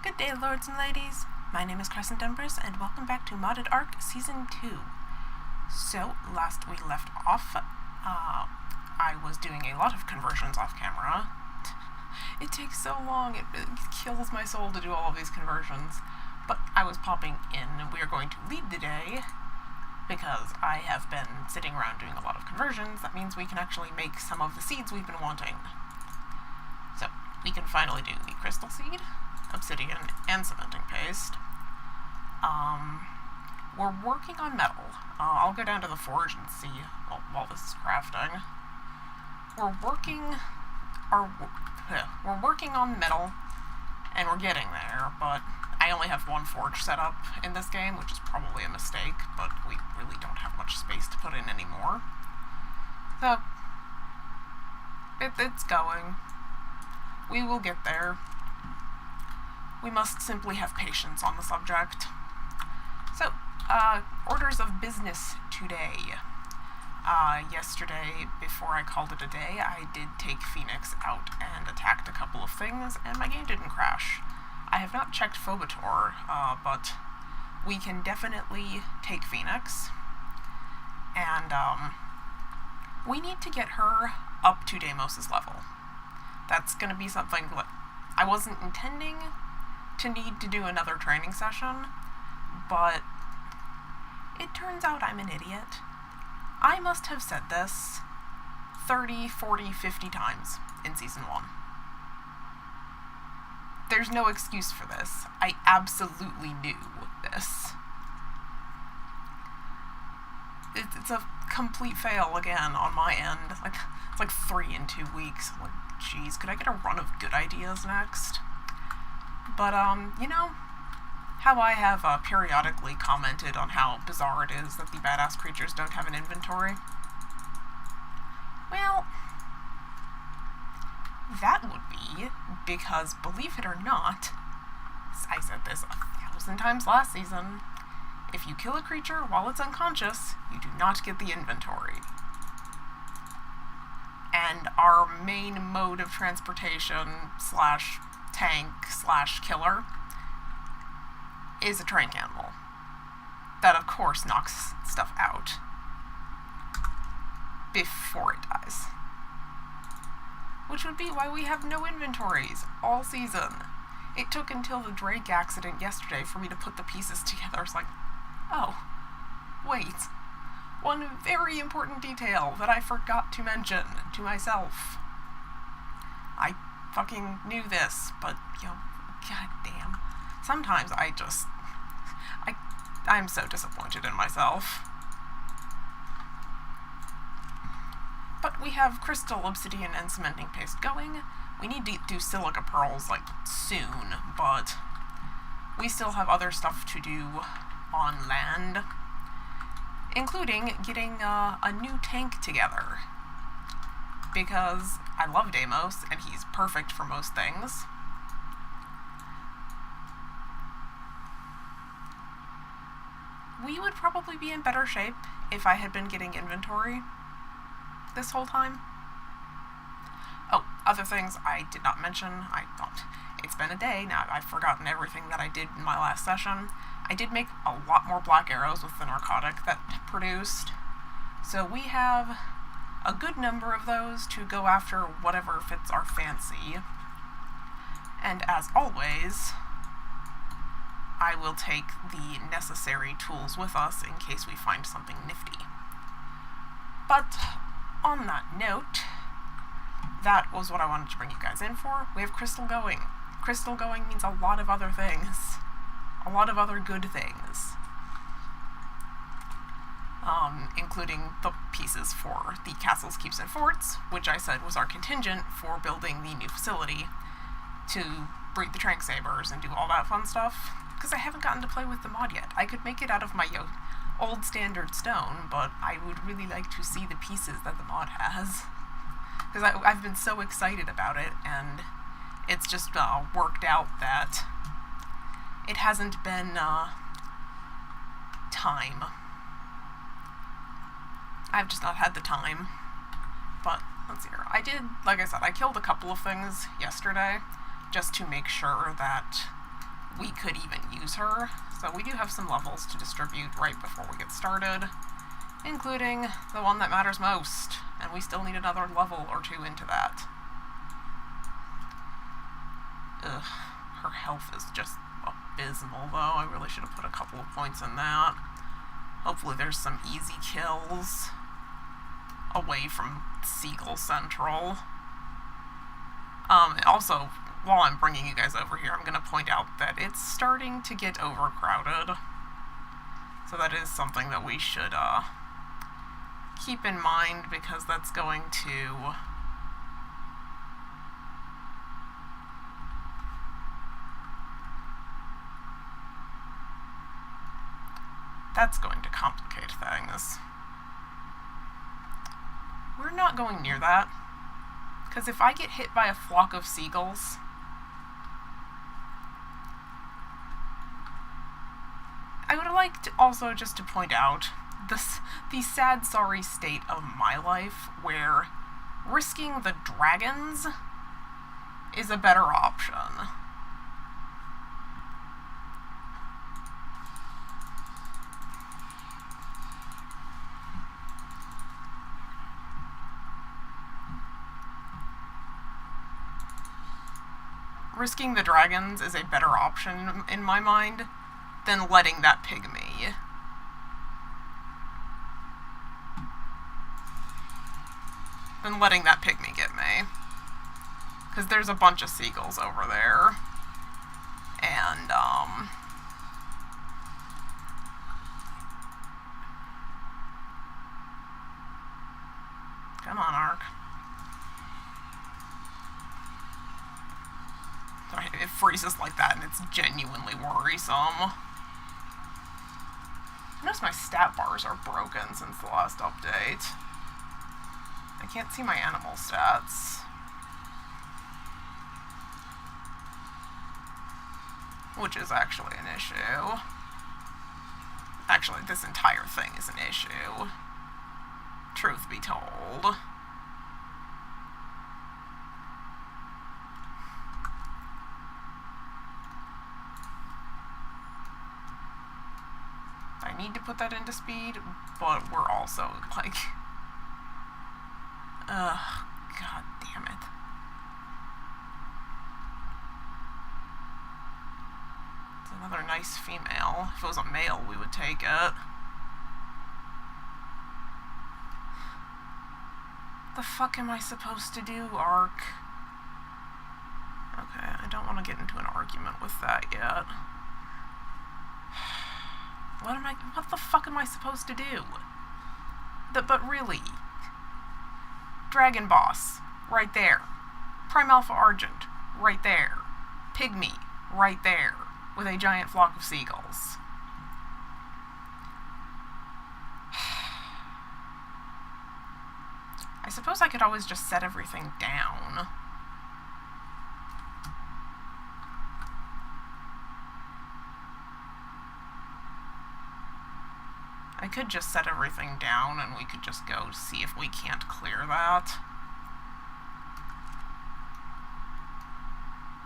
Good day, lords and ladies. My name is CrescentEmpress, and welcome back to Modded Ark Season 2. So, last we left off, I was doing a lot of conversions off camera. It takes so long, it kills my soul to do all of these conversions. But I was popping in, and we are going to lead the day, because I have been sitting around doing a lot of conversions. That means we can actually make some of the seeds we've been wanting. So, we can finally do the crystal seed, obsidian, and cementing paste. We're working on metal. I'll go down to the forge and see while this is crafting. We're working on metal, and we're getting there, but I only have one forge set up in this game, which is probably a mistake, but we really don't have much space to put in anymore. So, it's going. We will get there. We must simply have patience on the subject. So, orders of business today. Yesterday, before I called it a day, I did take Phoenix out and attacked a couple of things, and my game didn't crash. I have not checked Phobator, but we can definitely take Phoenix. And, we need to get her up to Deimos' level. That's gonna be something like, I wasn't intending to need to do another training session, but it turns out I'm an idiot. I must have said this 30, 40, 50 times in Season 1. There's no excuse for this. I absolutely knew this. It's a complete fail again on my end. It's like 3 in 2 weeks. I'm like, geez, could I get a run of good ideas next? But, you know, how I have periodically commented on how bizarre it is that the badass creatures don't have an inventory? Well, that would be because, believe it or not, I said this 1,000 times last season, if you kill a creature while it's unconscious, you do not get the inventory. And our main mode of transportation slash tank slash killer is a trank animal. That, of course, knocks stuff out before it dies. Which would be why we have no inventories all season. It took until the Drake accident yesterday for me to put the pieces together. It's like, oh, wait. One very important detail that I forgot to mention to myself. I fucking knew this, but, you know, goddamn. Sometimes I'm so disappointed in myself. But we have crystal, obsidian, and cementing paste going. We need to do silica pearls, like, soon, but we still have other stuff to do on land, including getting a new tank together. Because I love Deimos, and he's perfect for most things. We would probably be in better shape if I had been getting inventory this whole time. Oh, other things I did not mention. I thought it's been a day now. I've forgotten everything that I did in my last session. I did make a lot more black arrows with the narcotic that produced. So we have a good number of those to go after whatever fits our fancy. And as always, I will take the necessary tools with us in case we find something nifty. But on that note, that was what I wanted to bring you guys in for. We have crystal going. Crystal going means a lot of other things. A lot of other good things. Including the pieces for the castles, keeps, and forts, which I said was our contingent for building the new facility to breed the trank sabers and do all that fun stuff. Because I haven't gotten to play with the mod yet. I could make it out of my old standard stone, but I would really like to see the pieces that the mod has. Because I've been so excited about it, and it's just worked out that it hasn't been time. I've just not had the time. But, let's see here. I did, like I said, I killed a couple of things yesterday, just to make sure that we could even use her. So we do have some levels to distribute right before we get started, including the one that matters most, and we still need another level or two into that. Ugh, her health is just abysmal, though. I really should have put a couple of points in that. Hopefully there's some easy kills away from Seagull Central. Also, while I'm bringing you guys over here, I'm going to point out that it's starting to get overcrowded. So that is something that we should keep in mind, because that's going to complicate things. We're not going near that, because if I get hit by a flock of seagulls, I would like to also just to point out the sad, sorry state of my life where risking the dragons is a better option. Risking the dragons is a better option in my mind than letting that pygmy. Get me. Because there's a bunch of seagulls over there. And, come on, Ark. It freezes like that, and it's genuinely worrisome. I notice my stat bars are broken since the last update. I can't see my animal stats. Which is actually an issue. Actually, this entire thing is an issue. Truth be told. I need to put that into speed, but we're also, like... God damn it. It's another nice female. If it was a male, we would take it. The fuck am I supposed to do, Ark? Okay, I don't want to get into an argument with that yet. What the fuck am I supposed to do? But really... Dragon Boss, right there. Prime Alpha Argent, right there. Pygmy, right there, with a giant flock of seagulls. I suppose I could always just set everything down. I could just set everything down and we could just go see if we can't clear that.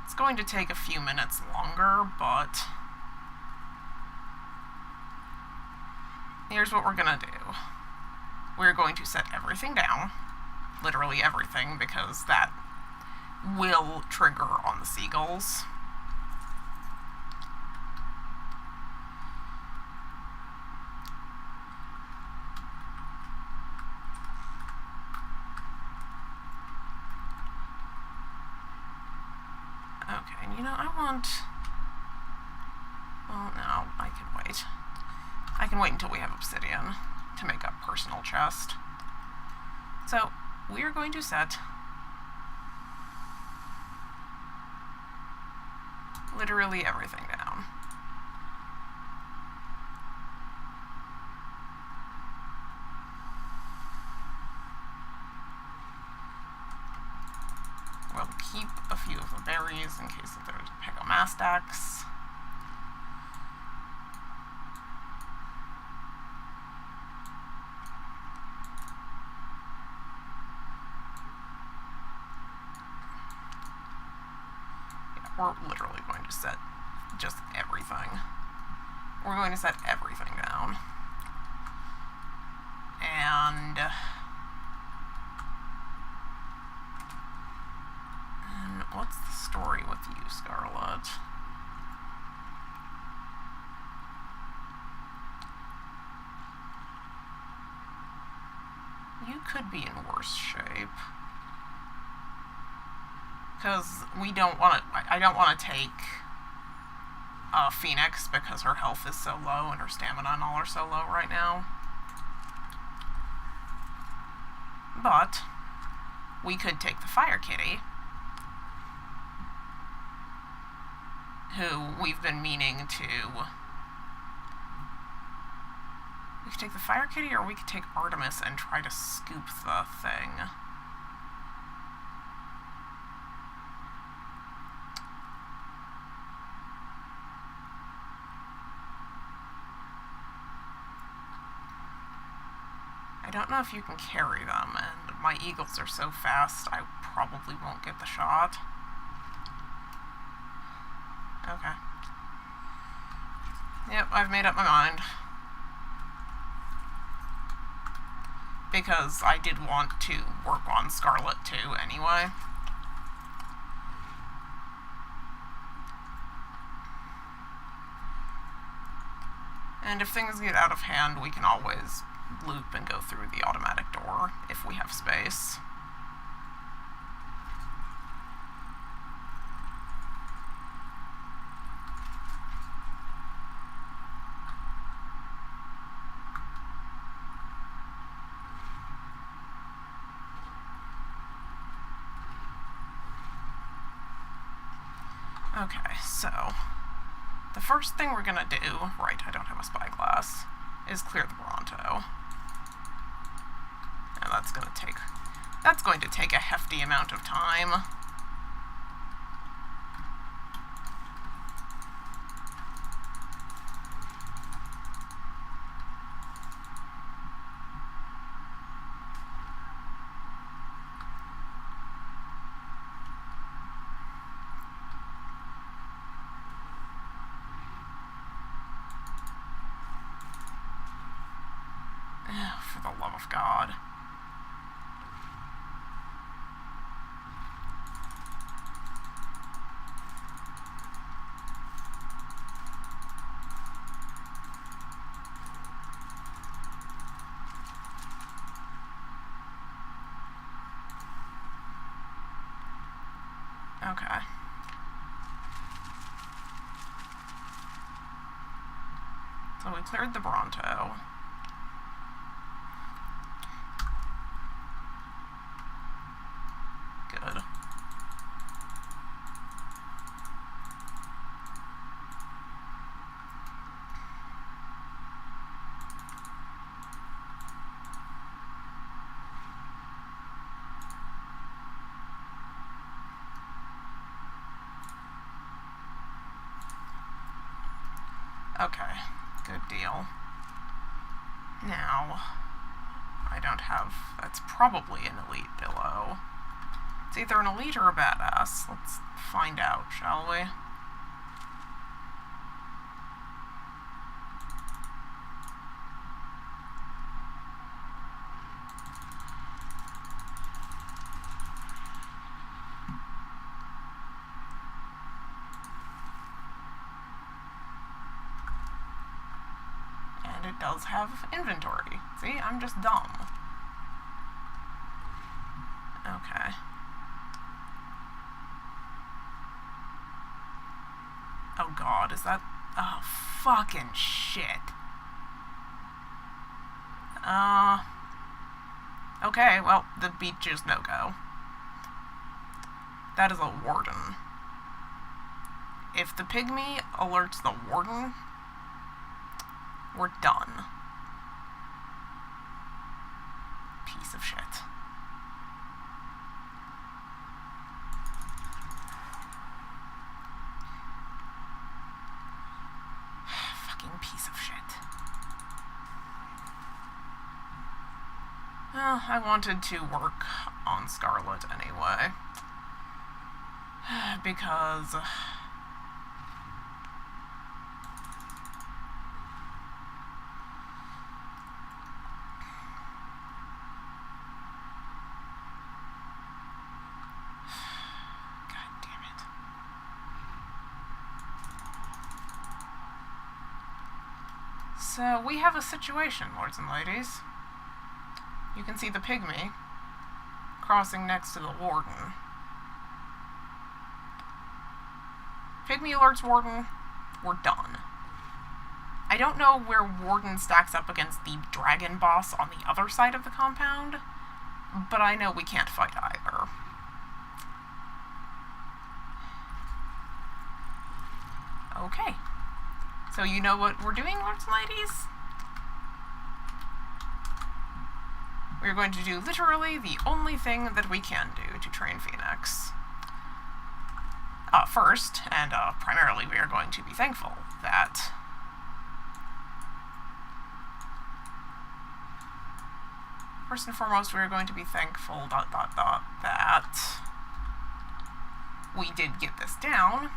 It's going to take a few minutes longer, but here's what we're gonna do. We're going to set everything down, literally everything, because that will trigger on the seagulls. Well, no, I can wait. I can wait until we have obsidian to make a personal chest. So, we are going to set literally everything down. We'll keep a few of the berries in case that there's Pegomastax. Yeah, we're literally going to set just everything. We're going to set everything down. And what's the story with you, Scarlet? You could be in worse shape. Because we don't want to... I don't want to take Phoenix because her health is so low and her stamina and all are so low right now. But we could take the Fire Kitty, who we've been meaning to... We could take the Fire Kitty, or we could take Artemis and try to scoop the thing. I don't know if you can carry them, and my eagles are so fast I probably won't get the shot. Okay. Yep, I've made up my mind. Because I did want to work on Scarlet too, anyway. And if things get out of hand, we can always loop and go through the automatic door if we have space. Okay, so the first thing we're gonna do, right, I don't have a spyglass, is clear the Bronto. And that's going to take a hefty amount of time. For the love of God. Okay. So we cleared the Bronto. Good. Okay, good deal. Now, I don't have... That's probably an elite billow. It's either an elite or a badass. Let's find out, shall we? And it does have inventory. See, I'm just dumb. Okay. Oh god, is that... Oh, fucking shit. Okay, well, the beach is no-go. That is a warden. If the pygmy alerts the warden, we're done. Piece of shit. Piece of shit. Well, I wanted to work on Scarlet anyway. Because So, we have a situation, lords and ladies. You can see the pygmy crossing next to the warden. Pygmy alerts warden, we're done. I don't know where warden stacks up against the dragon boss on the other side of the compound, but I know we can't fight either. Okay. So you know what we're doing, lords and ladies? We're going to do literally the only thing that we can do to train Phoenix. First, and primarily, we are going to be thankful that first and foremost, we are going to be thankful that we did get this down.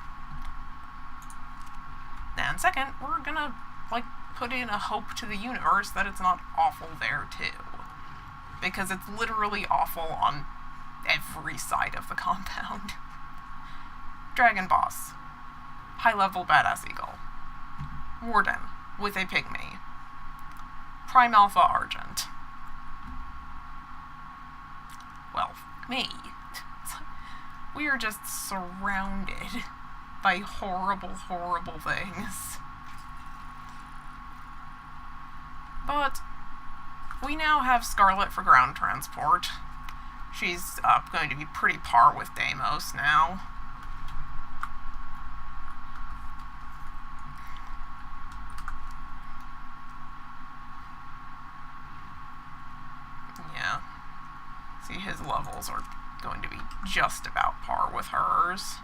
And second, we're gonna, put in a hope to the universe that it's not awful there, too. Because it's literally awful on every side of the compound. Dragon boss. High-level badass eagle. Warden, with a pygmy. Prime Alpha Argent. Well, me. We are just surrounded by horrible, horrible things. But we now have Scarlet for ground transport. She's going to be pretty par with Deimos now. Yeah. See, his levels are going to be just about par with hers.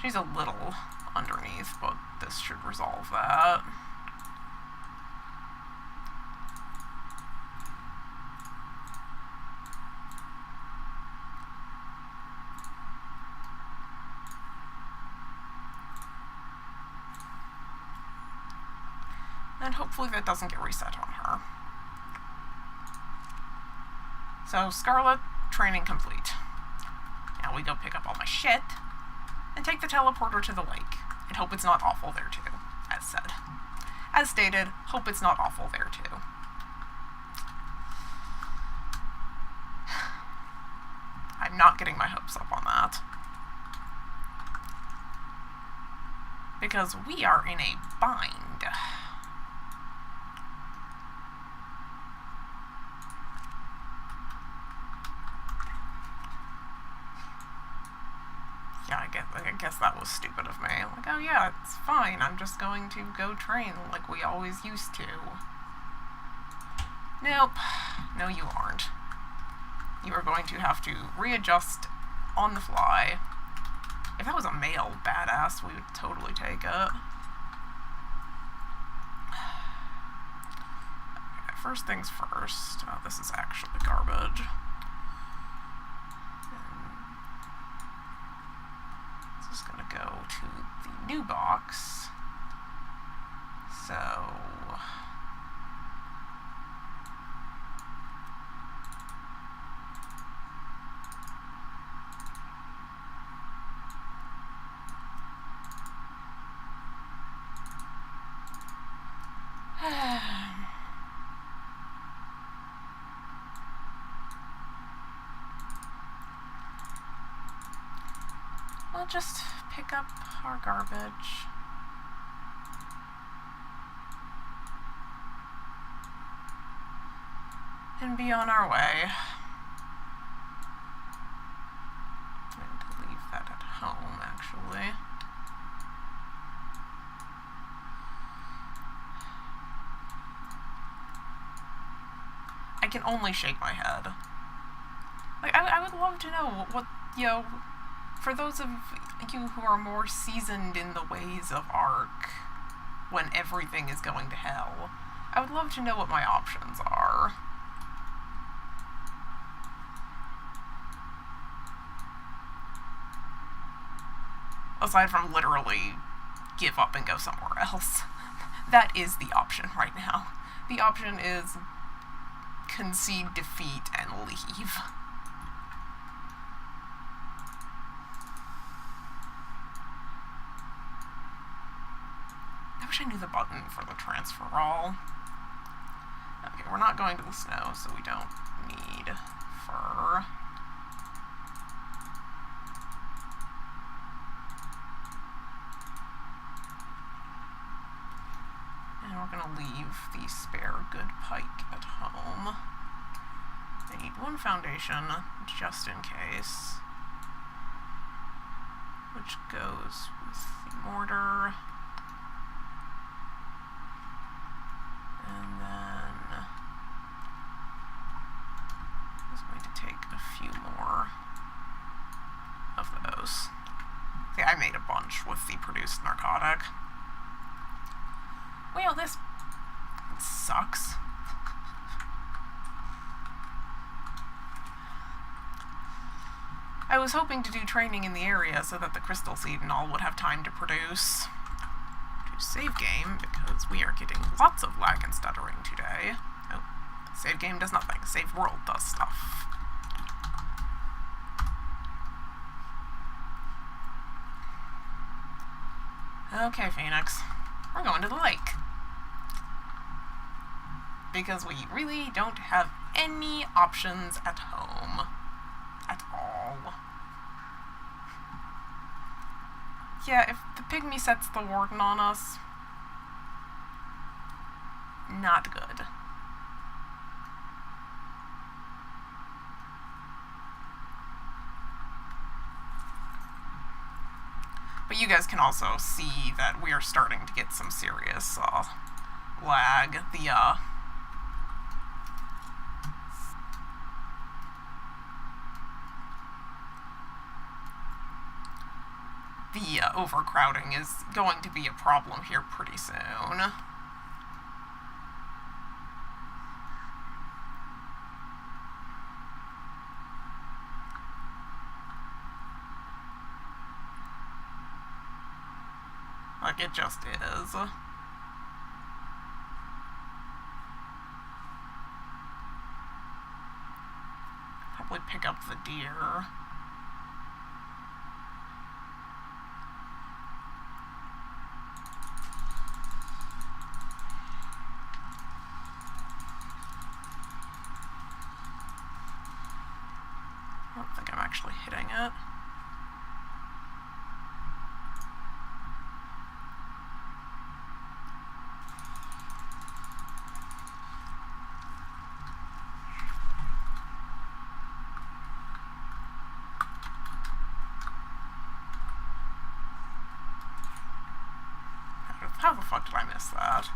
She's a little underneath, but this should resolve that. And hopefully that doesn't get reset on her. So, Scarlet, training complete. Now we go pick up all my shit and take the teleporter to the lake, and hope it's not awful there too, as said. As stated, hope it's not awful there too. I'm not getting my hopes up on that. Because we are in a bind. Yeah, I guess that was stupid of me. Like, oh yeah, it's fine. I'm just going to go train like we always used to. Nope. No, you aren't. You are going to have to readjust on the fly. If that was a male badass, we would totally take it. Okay, first things first. Oh, this is actually garbage. Just gonna go to the new box. So we'll just pick up our garbage. And be on our way. I'm going to leave that at home, actually. I can only shake my head. Like, I would love to know what, for those of you who are more seasoned in the ways of Ark, when everything is going to hell, I would love to know what my options are. Aside from literally give up and go somewhere else. That is the option right now. The option is concede defeat and leave. wish I knew the button for the transfer all. Okay, we're not going to the snow, so we don't need fur. And we're going to leave the spare good pike at home. I need one foundation, just in case. Which goes with the mortar. And then I'm just going to take a few more of those. See, I made a bunch with the produced narcotic. Well, this sucks. I was hoping to do training in the area so that the crystal seed and all would have time to produce. To save game, because we are getting lots of lag and stuttering today. Oh, save game does nothing. Save world does stuff. Okay, Phoenix. We're going to the lake. Because we really don't have any options at home. At all. Yeah, if the pygmy sets the warden on us, not good. But you guys can also see that we are starting to get some serious lag. The overcrowding is going to be a problem here pretty soon. Like, it just is. Probably pick up the deer. I don't think I'm actually hitting it. How the fuck did I miss that?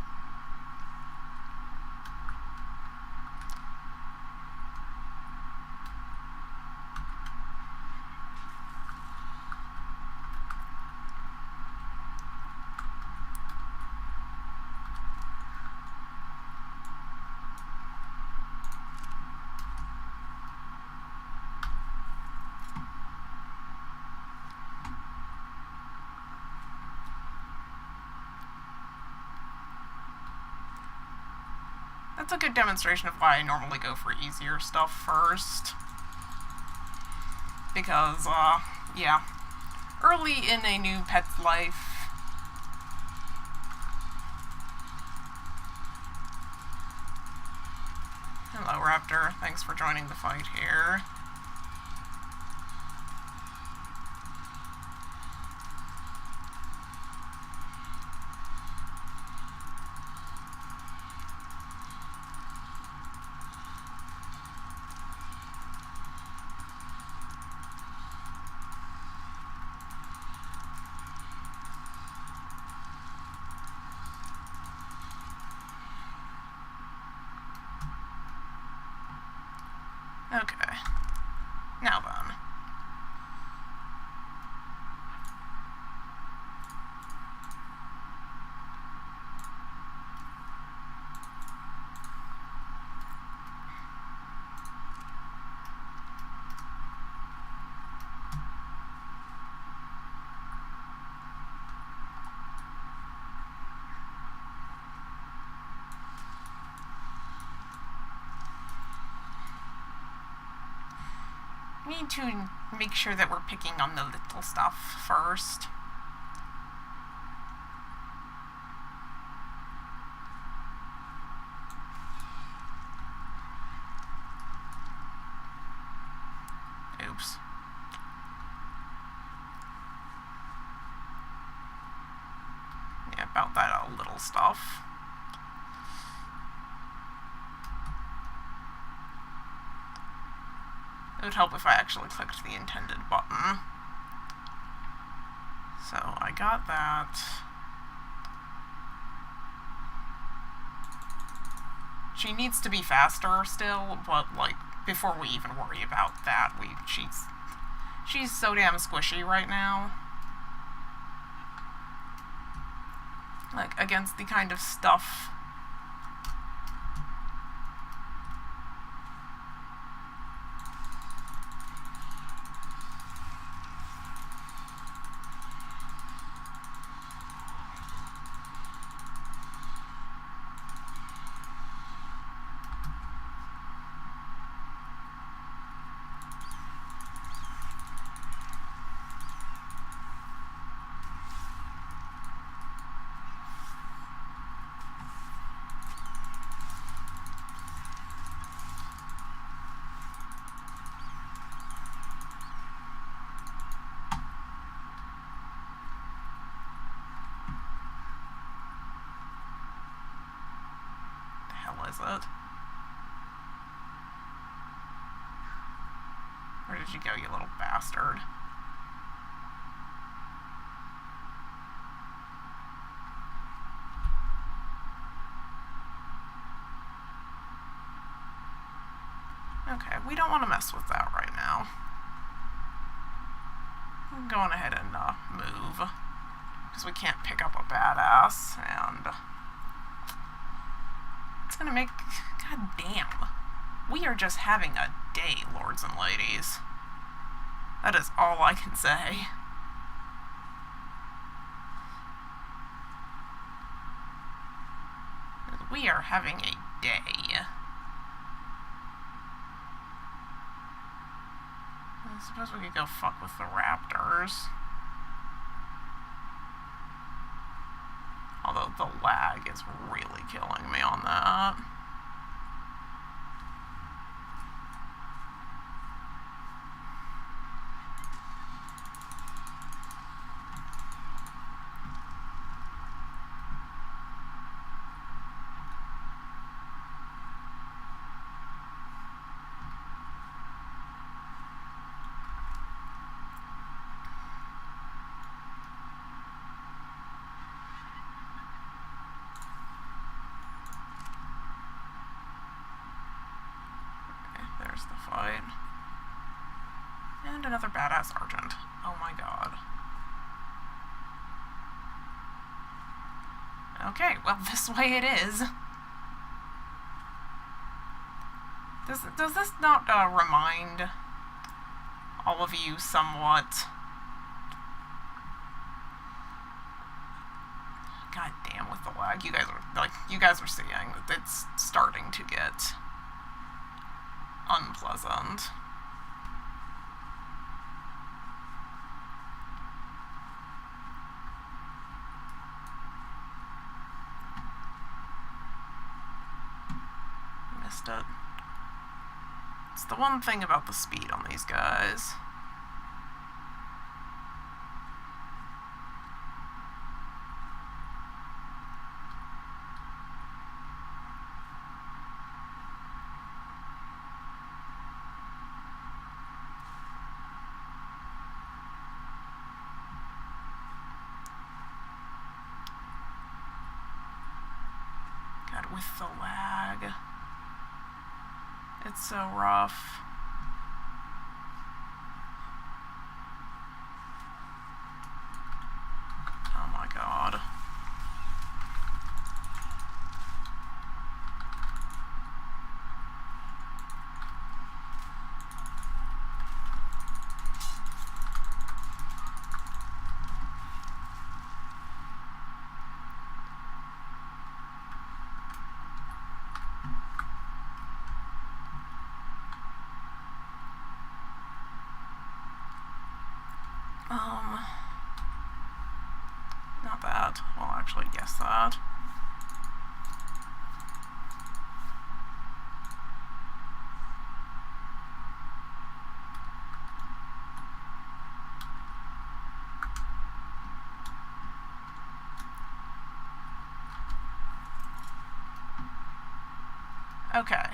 That's a good demonstration of why I normally go for easier stuff first. Because, yeah. Early in a new pet's life, hello, Raptor. Thanks for joining the fight here. Okay. Now then. We need to make sure that we're picking on the little stuff first. Oops. Yeah, about that little stuff. It would help if I actually clicked the intended button. So I got that. She needs to be faster still, but like before we even worry about that, she's so damn squishy right now. Like against the kind of stuff is it? Where did you go, you little bastard? Okay, we don't want to mess with that right now. I'm going ahead and move, because we can't pick up a badass, and it's gonna make... God damn. We are just having a day, lords and ladies. That is all I can say. We are having a day. I suppose we could go fuck with the raptors. Although the lag is really killing me on that. There's the fight. And another badass sergeant. Oh my god. Okay, well, this way it is. Does this not remind all of you somewhat? God damn, with the lag, you guys are seeing that it's starting to get unpleasant. Missed it. It's the one thing about the speed on these guys. With the lag, it's so rough. Oh my god. Not that. Well, actually, guess that. Okay.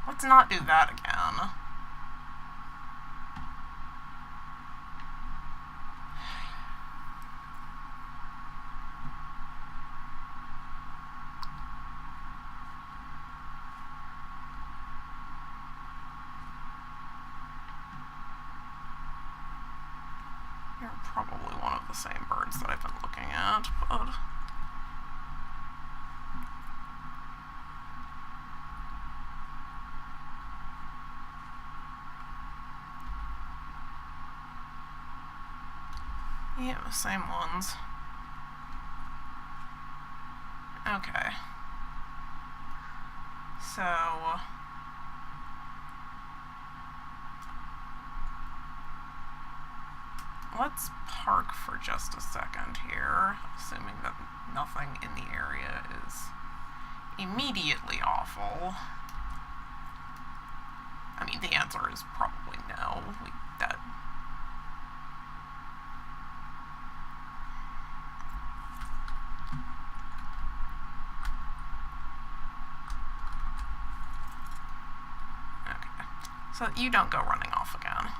Let's not do that again. You're probably one of the same birds that I've been looking at, but... yeah, the same ones. Okay. So... let's park for just a second here, assuming that nothing in the area is immediately awful. I mean, the answer is probably no. Okay. So you don't go running off again.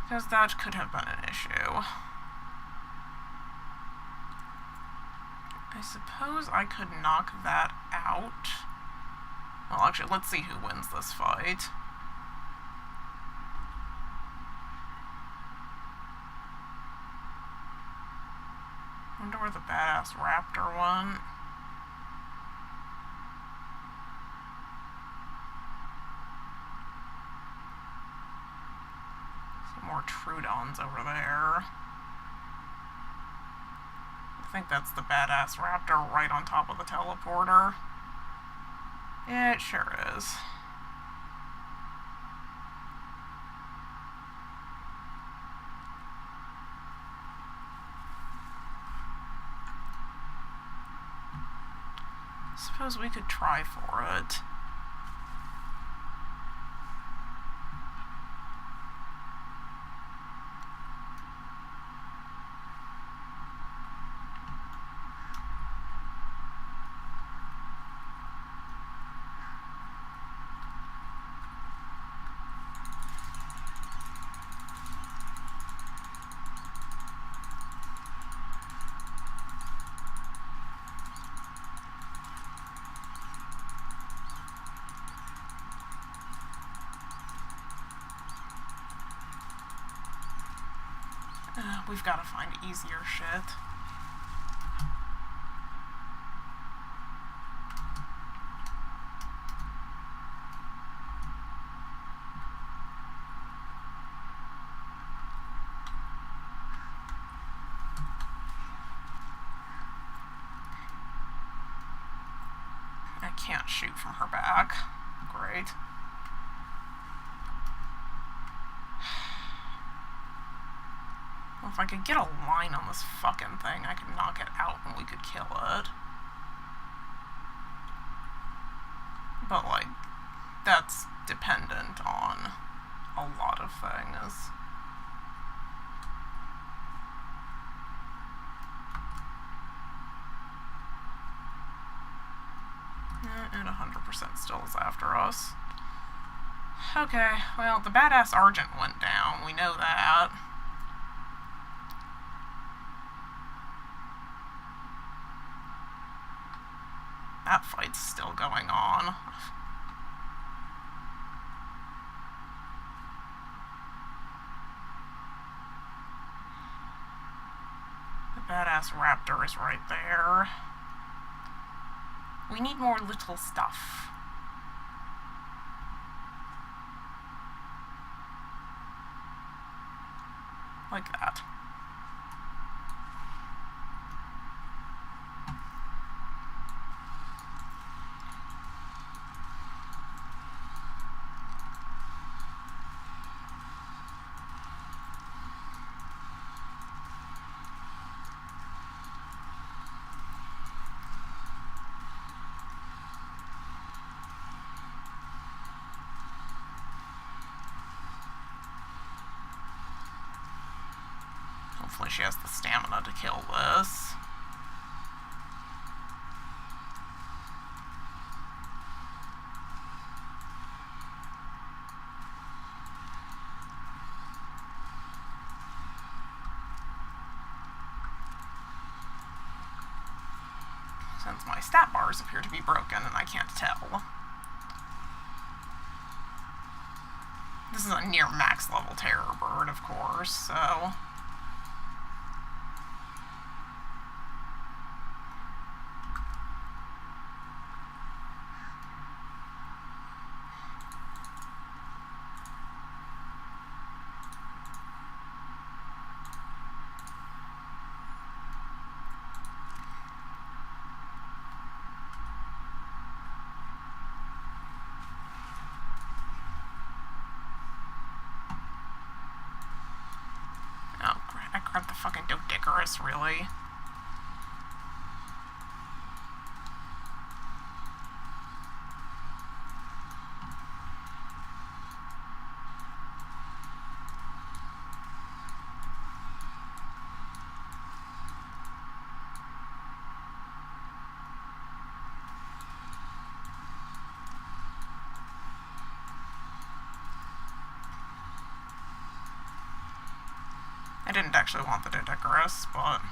Because that could have been an issue. I suppose I could knock that out. Well, actually, let's see who wins this fight. Wonder where the badass raptor went. Some more Troodons over there. I think that's the badass raptor right on top of the teleporter. Yeah, it sure is. Suppose we could try for it. We've got to find easier shit. I can't shoot from her back. Great. Well, if I could get a line on this fucking thing, I could knock it out and we could kill it. But, like, that's dependent on a lot of things. And 100% still is after us. Okay, well, the badass Argent went down. We know that. That fight's still going on. The badass raptor is right there. We need more little stuff. Like that. Hopefully she has the stamina to kill this. Since my stat bars appear to be broken and I can't tell. This is a near max level terror bird, of course, so... I grabbed the fucking Dodicarus, really? I didn't actually want the Dodicarus, but...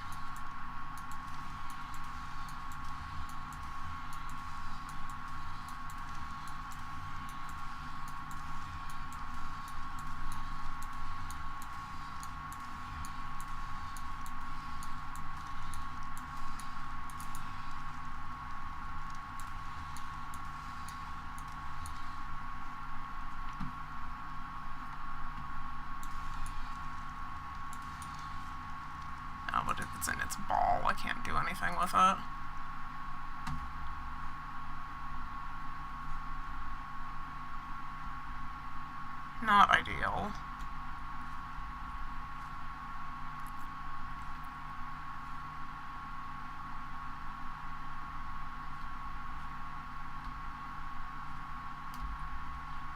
but if it's in its ball, I can't do anything with it. Not ideal.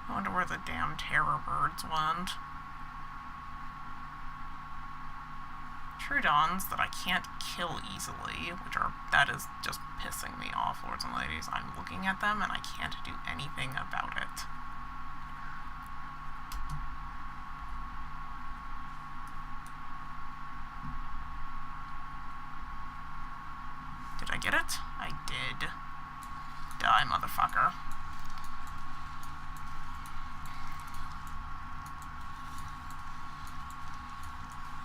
I wonder where the damn terror birds went. Troodons that I can't kill easily, that is just pissing me off, lords and ladies. I'm looking at them and I can't do anything about it. Did I get it? I did. Die, motherfucker.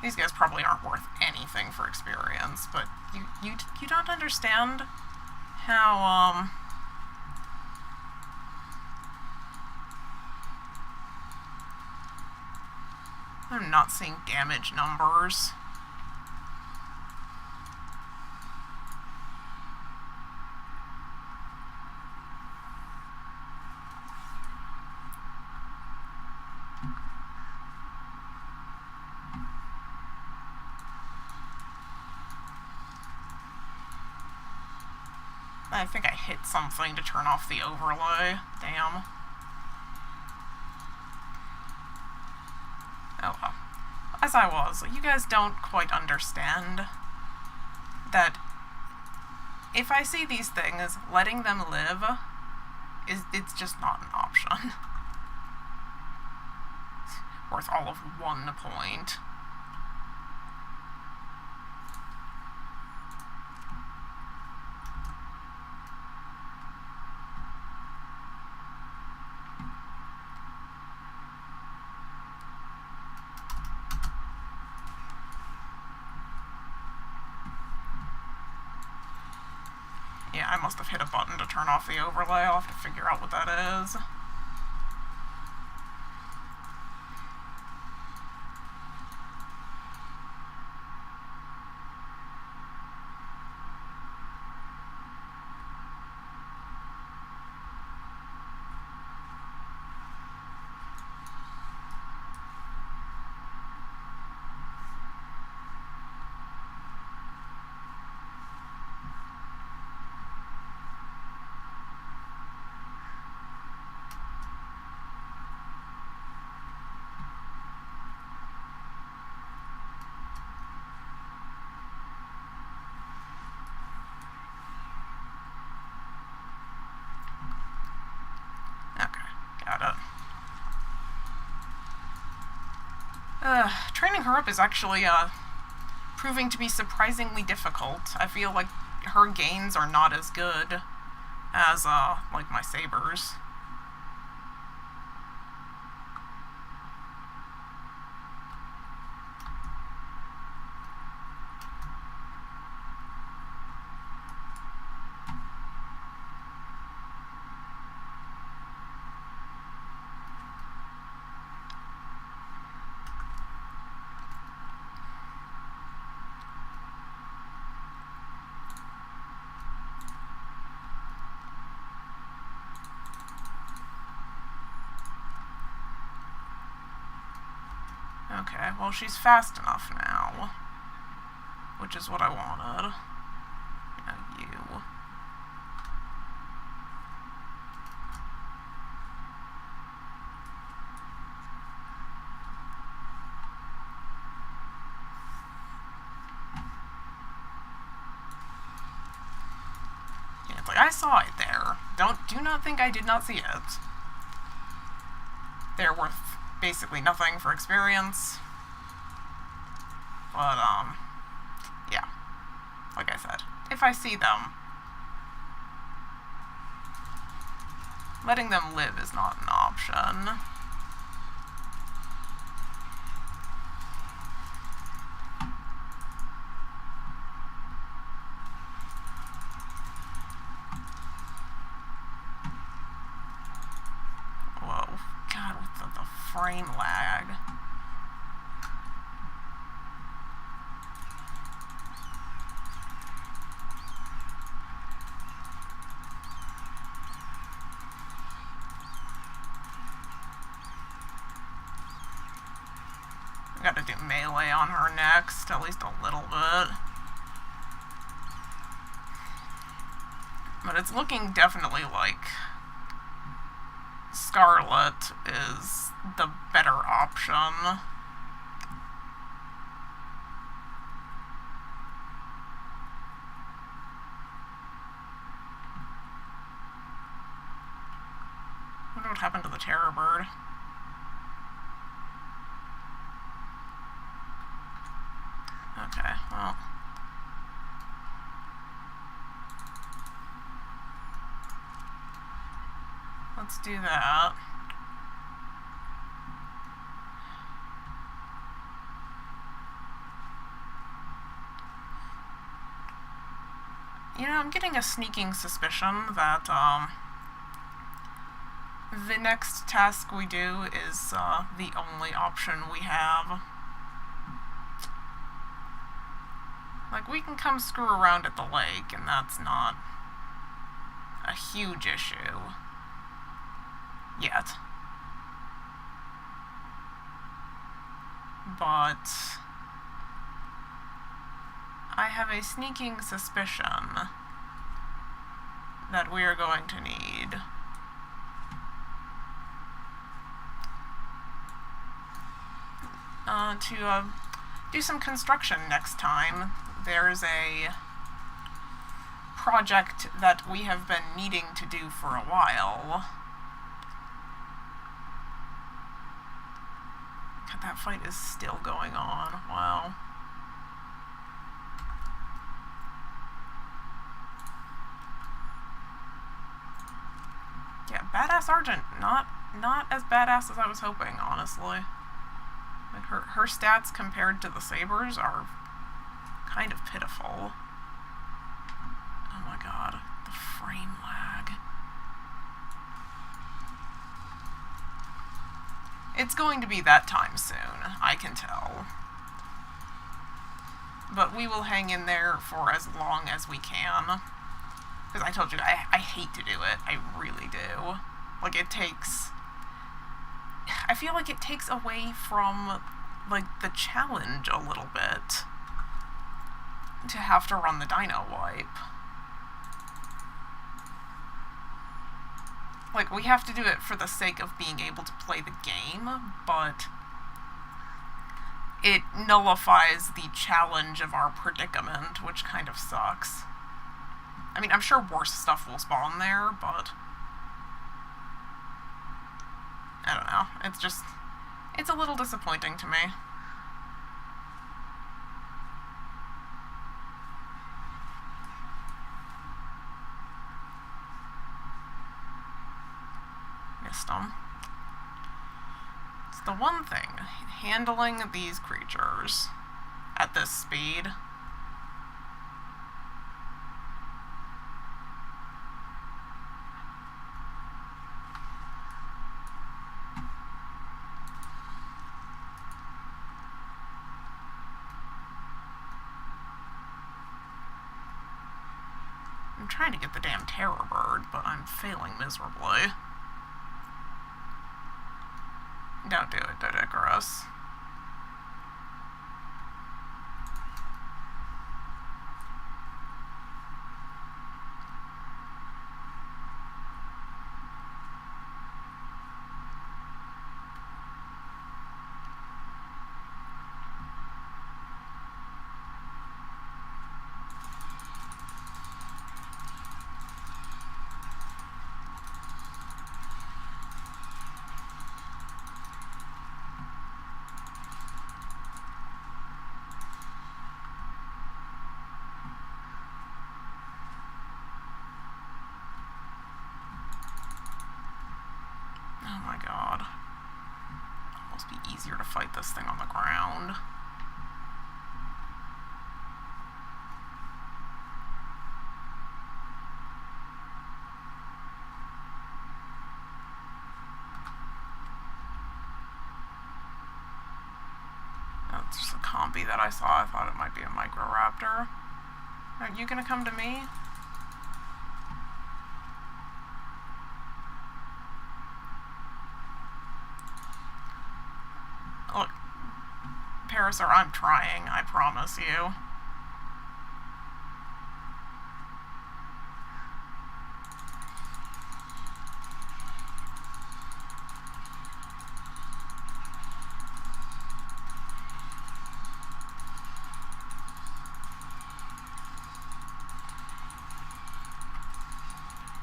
These guys probably aren't worth anything for experience, but you don't understand how, I'm not seeing damage numbers. I think I hit something to turn off the overlay. Damn. Oh well. As I was, you guys don't quite understand that if I see these things, letting them live it's just not an option. Worth all of 1 point. Yeah, I must have hit a button to turn off the overlay. I'll have to figure out what that is. Training her up is actually, proving to be surprisingly difficult. I feel like her gains are not as good as, like my sabers. Okay, well, she's fast enough now, which is what I wanted. Now you. Yeah, it's like, I saw it there. Do not think I did not see it. They're worth basically nothing for experience. But, yeah. Like I said, if I see them, letting them live is not an option. Whoa. God, with the frame lag. I gotta do melee on her next, at least a little bit. But it's looking definitely like Scarlet is the better option. I wonder what happened to the Terror Bird. Okay, well. Let's do that. You know, I'm getting a sneaking suspicion that, the next task we do is, the only option we have. Like, we can come screw around at the lake, and that's not a huge issue. Yet. But I have a sneaking suspicion that we are going to need to do some construction next time. There's a project that we have been needing to do for a while. God, that fight is still going on. Wow. Yeah, Badass Argent, not as badass as I was hoping, honestly. Like, her stats compared to the sabers are kind of pitiful. Oh my god, the frame lag. It's going to be that time soon, I can tell. But we will hang in there for as long as we can. Because I told you, I hate to do it. I really do. Like, it takes... I feel like it takes away from, like, the challenge a little bit to have to run the dino wipe. Like, we have to do it for the sake of being able to play the game, but it nullifies the challenge of our predicament, which kind of sucks. I mean, I'm sure worse stuff will spawn there, but I don't know. It's a little disappointing to me. missed them. It's the one thing. Handling these creatures at this speed. I'm trying to get the damn terror bird, but I'm failing miserably. Don't do it, Dodicarus. Oh my god. It'll almost be easier to fight this thing on the ground. That's just a compy that I saw. I thought it might be a Microraptor. Are you gonna come to me? Look, Parasaur, I'm trying, I promise you.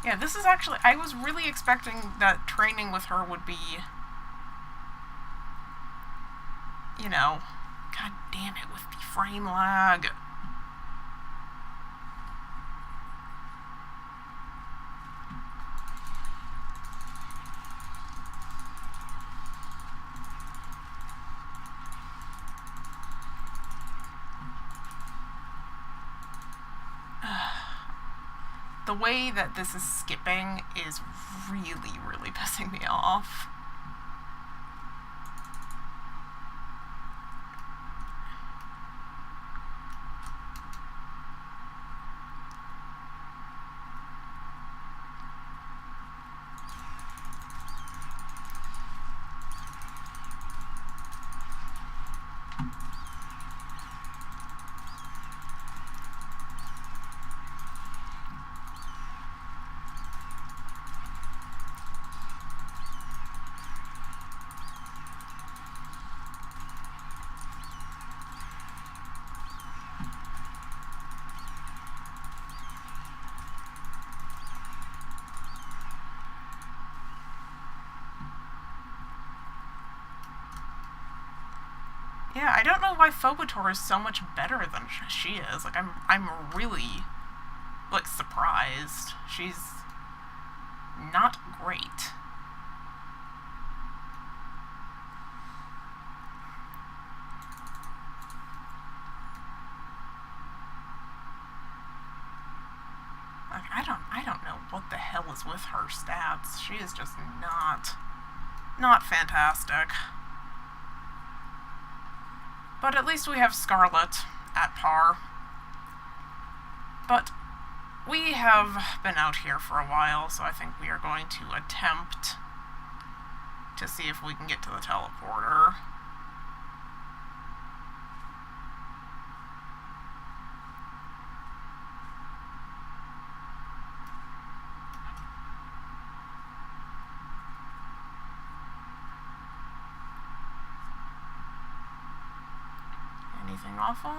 Yeah, this is actually, I was really expecting that training with her would be, you know, god damn it with the frame lag. The way that this is skipping is really, really pissing me off. Yeah, I don't know why Phobator is so much better than she is. Like, I'm really, like, surprised. She's not great. Like, I don't know what the hell is with her stats. She is just not fantastic. But at least we have Scarlet at par. But we have been out here for a while, so I think we are going to attempt to see if we can get to the teleporter. Anything awful?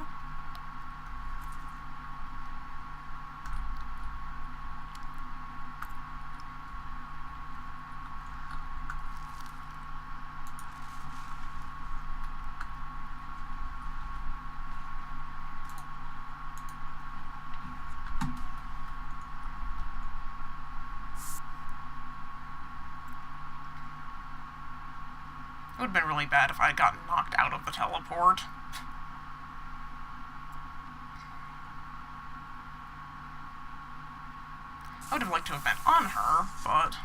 It would have been really bad if I had gotten knocked out of the teleport. I would have liked to have been on her, but...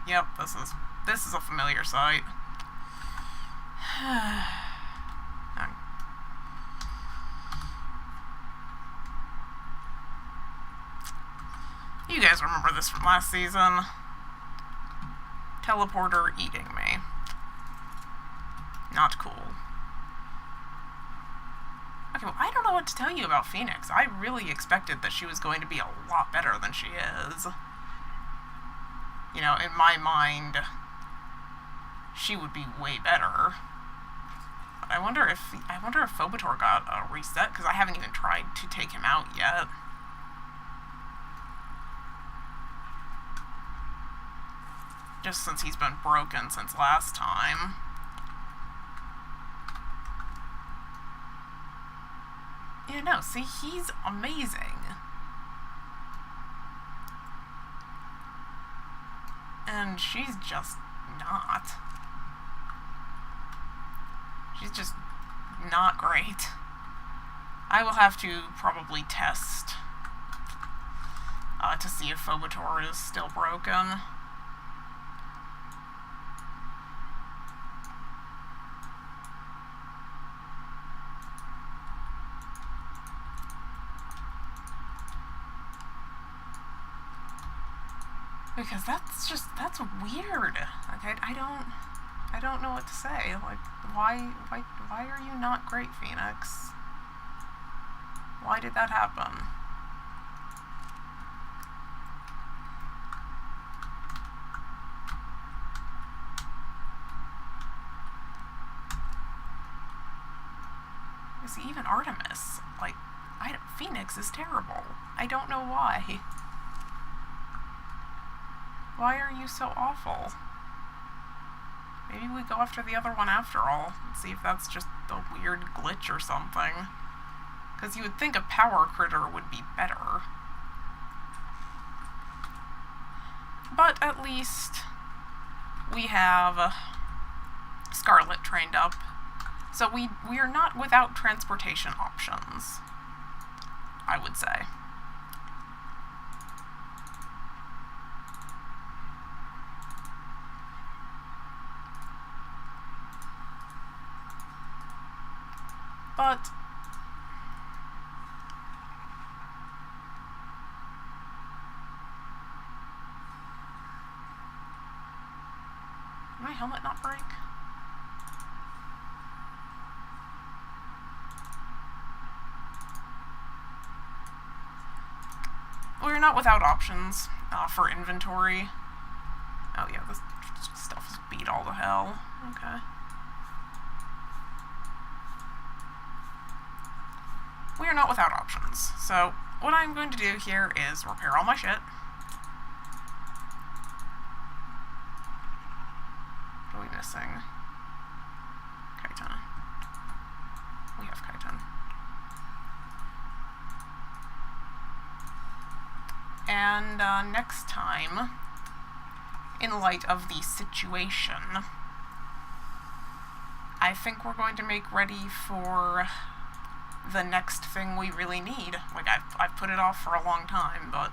Yep, this is a familiar sight. You guys remember this from last season. Teleporter eating me. Not cool. Okay, well, I don't know what to tell you about Phoenix. I really expected that she was going to be a lot better than she is. You know, in my mind, she would be way better. But I wonder if Phobator got a reset, because I haven't even tried to take him out yet. Just since he's been broken since last time. Yeah, no, see, he's amazing. And she's just not. She's just not great. I will have to probably test to see if Phobator is still broken. Because that's weird. Like, I don't know what to say. Like, why are you not great, Phoenix? Why did that happen? You see, even Artemis, like, Phoenix is terrible. I don't know why. Why are you so awful? Maybe we go after the other one after all, and see if that's just a weird glitch or something. Because you would think a power critter would be better. But at least we have Scarlet trained up. So we are not without transportation options, I would say. But did my helmet not break? We're not without options for inventory. Oh yeah, this stuff is beat all to hell. Okay. We are not without options. So what I'm going to do here is repair all my shit. What are we missing? Chiton. We have Chiton. And next time, in light of the situation, I think we're going to make ready for the next thing we really need. Like, I've put it off for a long time, but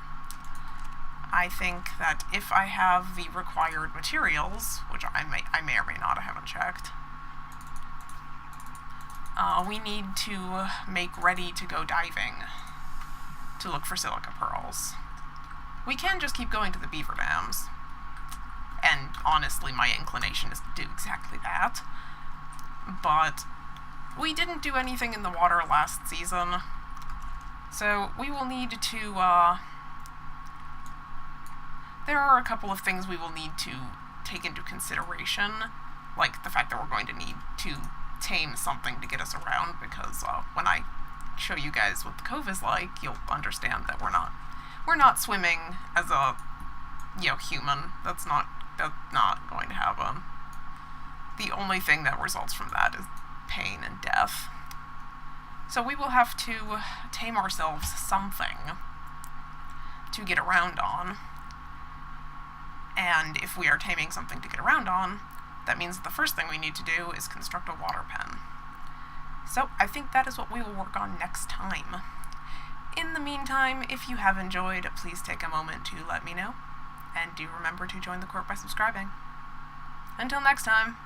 I think that if I have the required materials, which I may or may not, I haven't checked, we need to make ready to go diving to look for silica pearls. We can just keep going to the beaver dams, and honestly my inclination is to do exactly that, but we didn't do anything in the water last season, so we will need to, there are a couple of things we will need to take into consideration, like the fact that we're going to need to tame something to get us around, because when I show you guys what the cove is like, you'll understand that we're not swimming as a, human. That's not going to happen. The only thing that results from that is pain and death. So we will have to tame ourselves something to get around on. And if we are taming something to get around on, that means that the first thing we need to do is construct a water pen. So I think that is what we will work on next time. In the meantime, if you have enjoyed, please take a moment to let me know. And do remember to join the court by subscribing. Until next time.